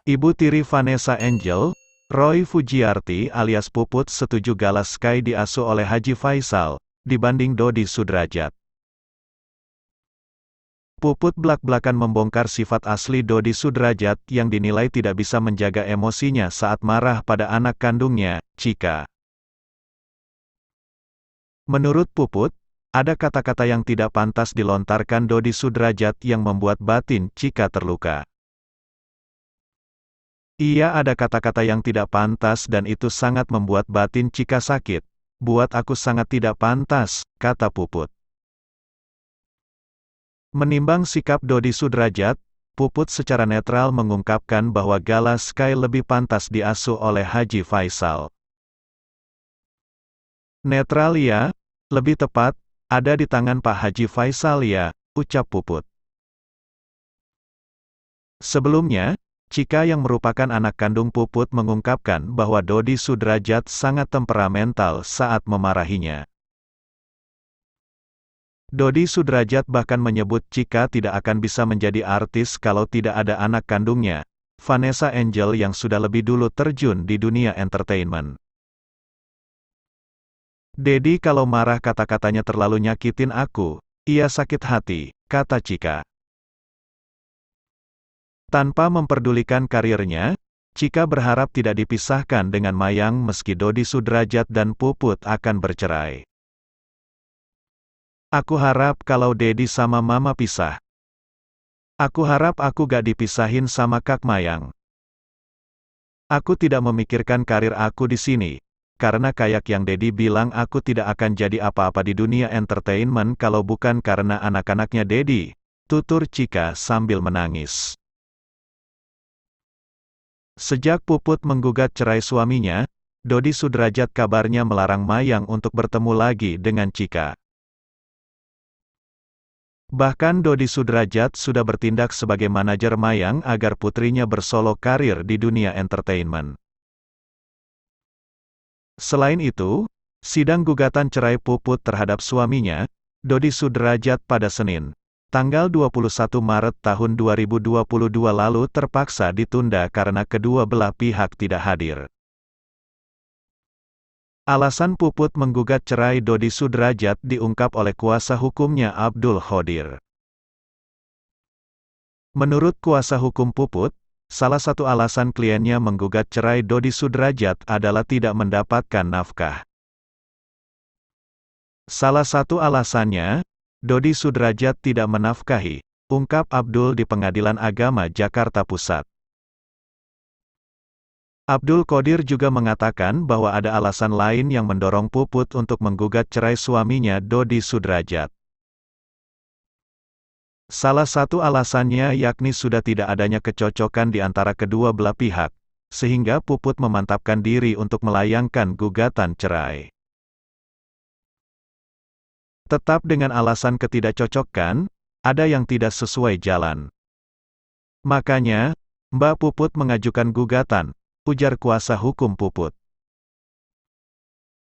Ibu tiri Vanessa Angel, Roy Fujiarti alias Puput setuju Galas Sky diasuh oleh Haji Faisal, dibanding Dodi Sudrajat. Puput blak-blakan membongkar sifat asli Dodi Sudrajat yang dinilai tidak bisa menjaga emosinya saat marah pada anak kandungnya, Chika. Menurut Puput, ada kata-kata yang tidak pantas dilontarkan Dodi Sudrajat yang membuat batin Chika terluka. Iya, ada kata-kata yang tidak pantas dan itu sangat membuat batin Chika sakit. Buat aku sangat tidak pantas, kata Puput. Menimbang sikap Dodi Sudrajat, Puput secara netral mengungkapkan bahwa Galas Sky lebih pantas diasuh oleh Haji Faisal. Netral ya, lebih tepat, ada di tangan Pak Haji Faisal ya, ucap Puput. Sebelumnya, Chika yang merupakan anak kandung Puput mengungkapkan bahwa Dodi Sudrajat sangat temperamental saat memarahinya. Dodi Sudrajat bahkan menyebut Chika tidak akan bisa menjadi artis kalau tidak ada anak kandungnya, Vanessa Angel yang sudah lebih dulu terjun di dunia entertainment. Dedi kalau marah kata-katanya terlalu nyakitin aku, ia sakit hati, kata Chika. Tanpa memperdulikan karirnya, Chika berharap tidak dipisahkan dengan Mayang meski Dodi Sudrajat dan Puput akan bercerai. Aku harap kalau Dedi sama Mama pisah. Aku harap aku gak dipisahin sama Kak Mayang. Aku tidak memikirkan karir aku di sini, karena kayak yang Dedi bilang aku tidak akan jadi apa-apa di dunia entertainment kalau bukan karena anak-anaknya Dedi, tutur Chika sambil menangis. Sejak Puput menggugat cerai suaminya, Dodi Sudrajat kabarnya melarang Mayang untuk bertemu lagi dengan Chika. Bahkan Dodi Sudrajat sudah bertindak sebagai manajer Mayang agar putrinya bersolo karir di dunia entertainment. Selain itu, sidang gugatan cerai Puput terhadap suaminya, Dodi Sudrajat pada Senin, tanggal 21 Maret tahun 2022 lalu terpaksa ditunda karena kedua belah pihak tidak hadir. Alasan Puput menggugat cerai Dodi Sudrajat diungkap oleh kuasa hukumnya Abdul Khodir. Menurut kuasa hukum Puput, salah satu alasan kliennya menggugat cerai Dodi Sudrajat adalah tidak mendapatkan nafkah. Salah satu alasannya, Dodi Sudrajat tidak menafkahi, ungkap Abdul di Pengadilan Agama Jakarta Pusat. Abdul Khodir juga mengatakan bahwa ada alasan lain yang mendorong Puput untuk menggugat cerai suaminya Dodi Sudrajat. Salah satu alasannya yakni sudah tidak adanya kecocokan di antara kedua belah pihak, sehingga Puput memantapkan diri untuk melayangkan gugatan cerai. Tetap dengan alasan ketidakcocokan, ada yang tidak sesuai jalan. Makanya, Mbak Puput mengajukan gugatan, ujar kuasa hukum Puput.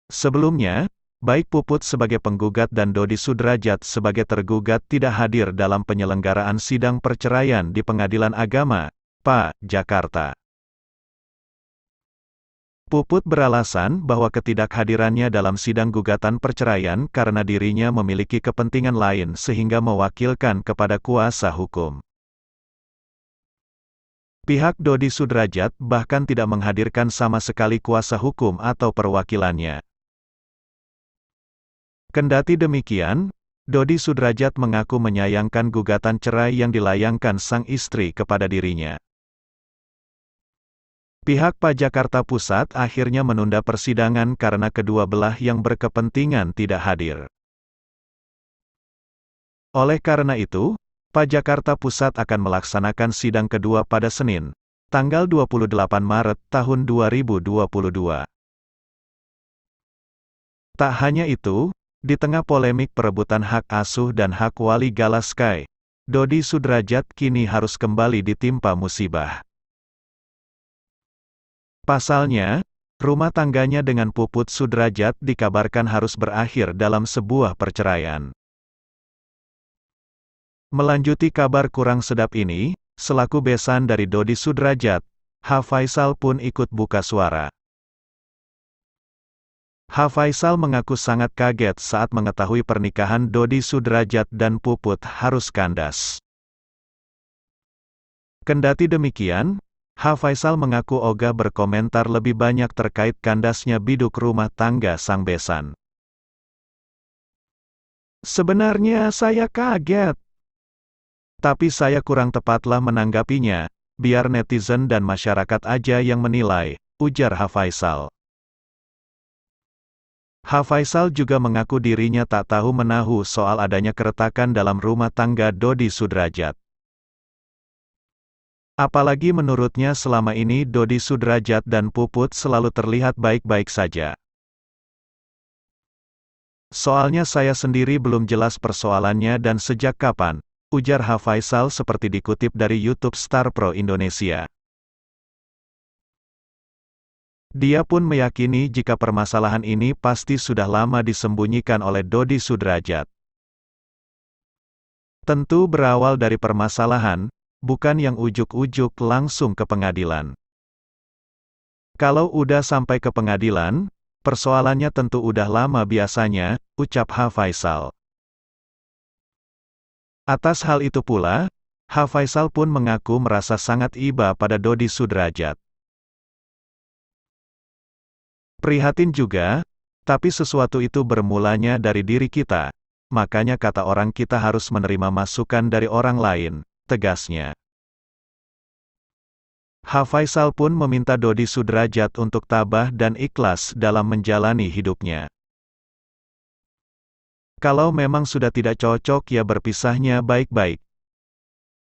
Sebelumnya, baik Puput sebagai penggugat dan Dodi Sudrajat sebagai tergugat tidak hadir dalam penyelenggaraan sidang perceraian di Pengadilan Agama, PA, Jakarta. Puput beralasan bahwa ketidakhadirannya dalam sidang gugatan perceraian karena dirinya memiliki kepentingan lain sehingga mewakilkan kepada kuasa hukum. Pihak Dodi Sudrajat bahkan tidak menghadirkan sama sekali kuasa hukum atau perwakilannya. Kendati demikian, Dodi Sudrajat mengaku menyayangkan gugatan cerai yang dilayangkan sang istri kepada dirinya. Pihak PA Jakarta Pusat akhirnya menunda persidangan karena kedua belah yang berkepentingan tidak hadir. Oleh karena itu, PA Jakarta Pusat akan melaksanakan sidang kedua pada Senin, tanggal 28 Maret tahun 2022. Tak hanya itu, di tengah polemik perebutan hak asuh dan hak wali Galas Sky, Dodi Sudrajat kini harus kembali ditimpa musibah. Pasalnya, rumah tangganya dengan Puput Sudrajat dikabarkan harus berakhir dalam sebuah perceraian. Melanjuti kabar kurang sedap ini, selaku besan dari Dodi Sudrajat, Faisal pun ikut buka suara. Faisal mengaku sangat kaget saat mengetahui pernikahan Dodi Sudrajat dan Puput harus kandas. Kendati demikian, Faisal mengaku ogah berkomentar lebih banyak terkait kandasnya biduk rumah tangga sang besan. Sebenarnya saya kaget. Tapi saya kurang tepatlah menanggapinya, biar netizen dan masyarakat aja yang menilai, ujar Faisal. Faisal juga mengaku dirinya tak tahu menahu soal adanya keretakan dalam rumah tangga Dodi Sudrajat. Apalagi menurutnya selama ini Dodi Sudrajat dan Puput selalu terlihat baik-baik saja. Soalnya saya sendiri belum jelas persoalannya dan sejak kapan, ujar Faisal seperti dikutip dari YouTube Star Pro Indonesia. Dia pun meyakini jika permasalahan ini pasti sudah lama disembunyikan oleh Dodi Sudrajat. Tentu berawal dari permasalahan, bukan yang ujuk-ujuk langsung ke pengadilan. Kalau udah sampai ke pengadilan, persoalannya tentu udah lama biasanya, ucap Faisal. Atas hal itu pula, Faisal pun mengaku merasa sangat iba pada Dodi Sudrajat. Prihatin juga, tapi sesuatu itu bermulanya dari diri kita, makanya kata orang kita harus menerima masukan dari orang lain, tegasnya. Faisal pun meminta Dodi Sudrajat untuk tabah dan ikhlas dalam menjalani hidupnya. Kalau memang sudah tidak cocok ya berpisahnya baik-baik.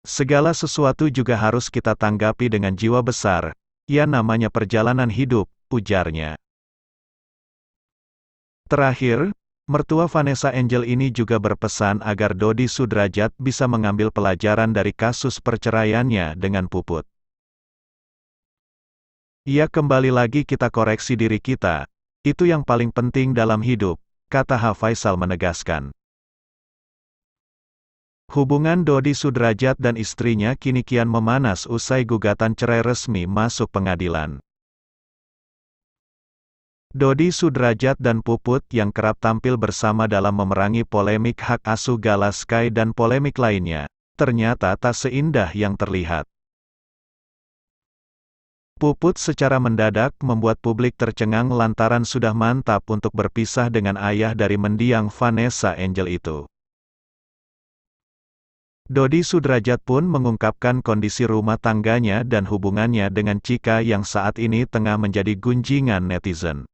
Segala sesuatu juga harus kita tanggapi dengan jiwa besar, ya namanya perjalanan hidup, ujarnya. Terakhir, mertua Vanessa Angel ini juga berpesan agar Dodi Sudrajat bisa mengambil pelajaran dari kasus perceraiannya dengan Puput. Ya kembali lagi kita koreksi diri kita, itu yang paling penting dalam hidup, kata Faisal menegaskan. Hubungan Dodi Sudrajat dan istrinya kini kian memanas usai gugatan cerai resmi masuk pengadilan. Dodi Sudrajat dan Puput yang kerap tampil bersama dalam memerangi polemik hak asuh Galaskai dan polemik lainnya, ternyata tak seindah yang terlihat. Puput secara mendadak membuat publik tercengang lantaran sudah mantap untuk berpisah dengan ayah dari mendiang Vanessa Angel itu. Dodi Sudrajat pun mengungkapkan kondisi rumah tangganya dan hubungannya dengan Chika yang saat ini tengah menjadi gunjingan netizen.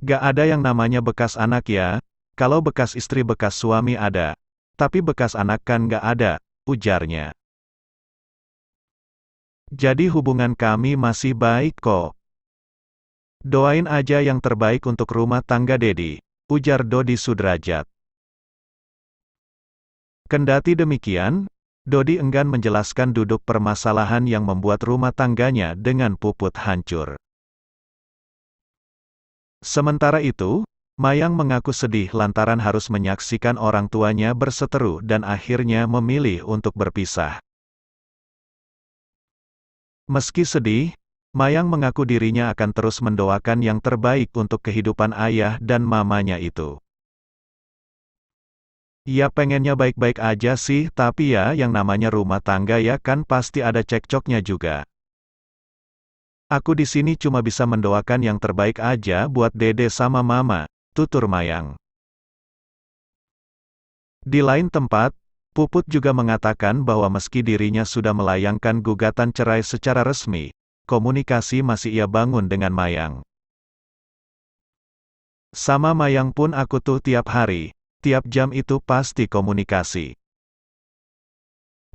Gak ada yang namanya bekas anak ya, kalau bekas istri bekas suami ada, tapi bekas anak kan gak ada, ujarnya. Jadi hubungan kami masih baik kok. Doain aja yang terbaik untuk rumah tangga Dedi, ujar Dodi Sudrajat. Kendati demikian, Dodi enggan menjelaskan duduk permasalahan yang membuat rumah tangganya dengan Puput hancur. Sementara itu, Mayang mengaku sedih lantaran harus menyaksikan orang tuanya berseteru dan akhirnya memilih untuk berpisah. Meski sedih, Mayang mengaku dirinya akan terus mendoakan yang terbaik untuk kehidupan ayah dan mamanya itu. Ya pengennya baik-baik aja sih, tapi ya yang namanya rumah tangga ya kan pasti ada cekcoknya juga. Aku di sini cuma bisa mendoakan yang terbaik aja buat Dede sama Mama, tutur Mayang. Di lain tempat, Puput juga mengatakan bahwa meski dirinya sudah melayangkan gugatan cerai secara resmi, komunikasi masih ia bangun dengan Mayang. Sama Mayang pun aku tuh tiap hari, tiap jam itu pasti komunikasi.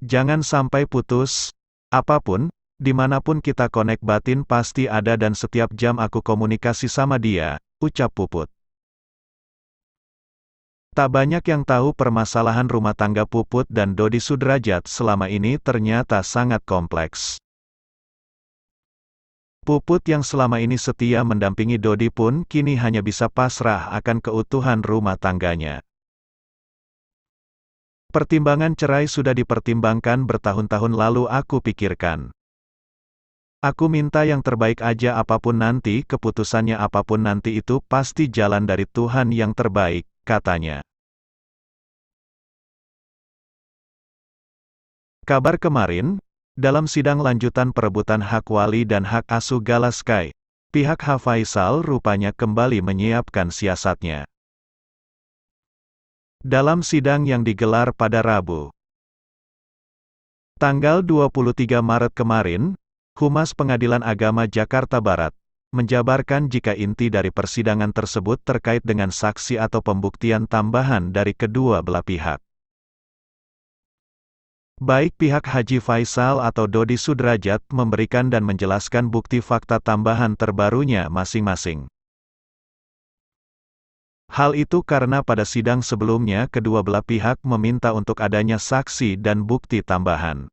Jangan sampai putus, apapun, dimanapun kita connect batin pasti ada dan setiap jam aku komunikasi sama dia, ucap Puput. Tak banyak yang tahu permasalahan rumah tangga Puput dan Dodi Sudrajat selama ini ternyata sangat kompleks. Puput yang selama ini setia mendampingi Dodi pun kini hanya bisa pasrah akan keutuhan rumah tangganya. Pertimbangan cerai sudah dipertimbangkan bertahun-tahun lalu aku pikirkan. Aku minta yang terbaik aja apapun nanti keputusannya apapun nanti itu pasti jalan dari Tuhan yang terbaik, katanya. Kabar kemarin, dalam sidang lanjutan perebutan hak wali dan hak asuh Gala Sky, pihak Faisal rupanya kembali menyiapkan siasatnya. Dalam sidang yang digelar pada Rabu, tanggal 23 Maret kemarin, Humas Pengadilan Agama Jakarta Barat menjabarkan jika inti dari persidangan tersebut terkait dengan saksi atau pembuktian tambahan dari kedua belah pihak. Baik pihak Haji Faisal atau Dodi Sudrajat memberikan dan menjelaskan bukti fakta tambahan terbarunya masing-masing. Hal itu karena pada sidang sebelumnya kedua belah pihak meminta untuk adanya saksi dan bukti tambahan.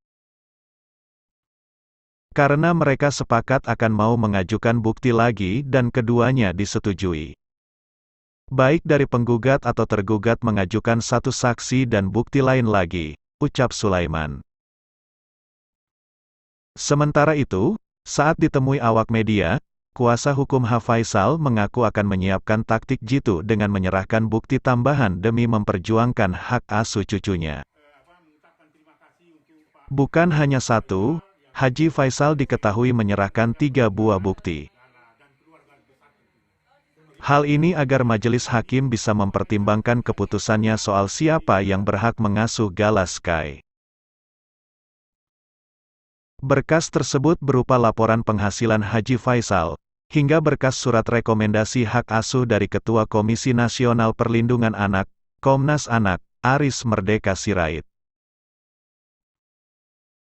Karena mereka sepakat akan mau mengajukan bukti lagi dan keduanya disetujui. Baik dari penggugat atau tergugat mengajukan satu saksi dan bukti lain lagi, ucap Sulaiman. Sementara itu, saat ditemui awak media, kuasa hukum Faisal mengaku akan menyiapkan taktik jitu dengan menyerahkan bukti tambahan demi memperjuangkan hak asuh cucunya. Bukan hanya satu, Haji Faisal diketahui menyerahkan 3 buah bukti. Hal ini agar majelis hakim bisa mempertimbangkan keputusannya soal siapa yang berhak mengasuh Gala Sky. Berkas tersebut berupa laporan penghasilan Haji Faisal, hingga berkas surat rekomendasi hak asuh dari Ketua Komisi Nasional Perlindungan Anak, Komnas Anak, Aris Merdeka Sirait.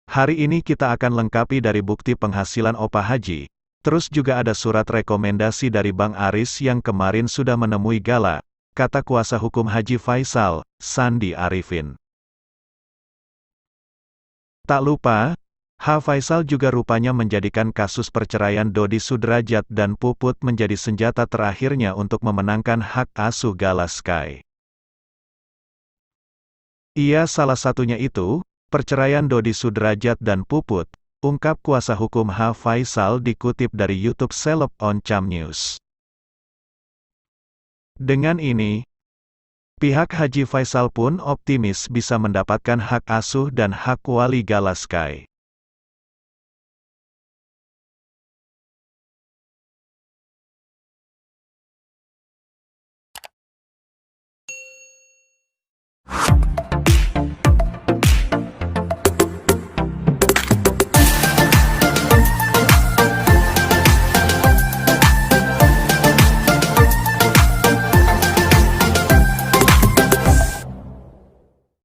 Hari ini kita akan lengkapi dari bukti penghasilan Opa Haji. Terus juga ada surat rekomendasi dari Bang Aris yang kemarin sudah menemui Gala, kata kuasa hukum Haji Faisal, Sandi Arifin. Tak lupa, Faisal juga rupanya menjadikan kasus perceraian Dodi Sudrajat dan Puput menjadi senjata terakhirnya untuk memenangkan hak asuh Gala Sky. Ia salah satunya itu, perceraian Dodi Sudrajat dan Puput, ungkap kuasa hukum Faisal dikutip dari YouTube Seleb Oncam News. Dengan ini, pihak Haji Faisal pun optimis bisa mendapatkan hak asuh dan hak wali Gala Sky.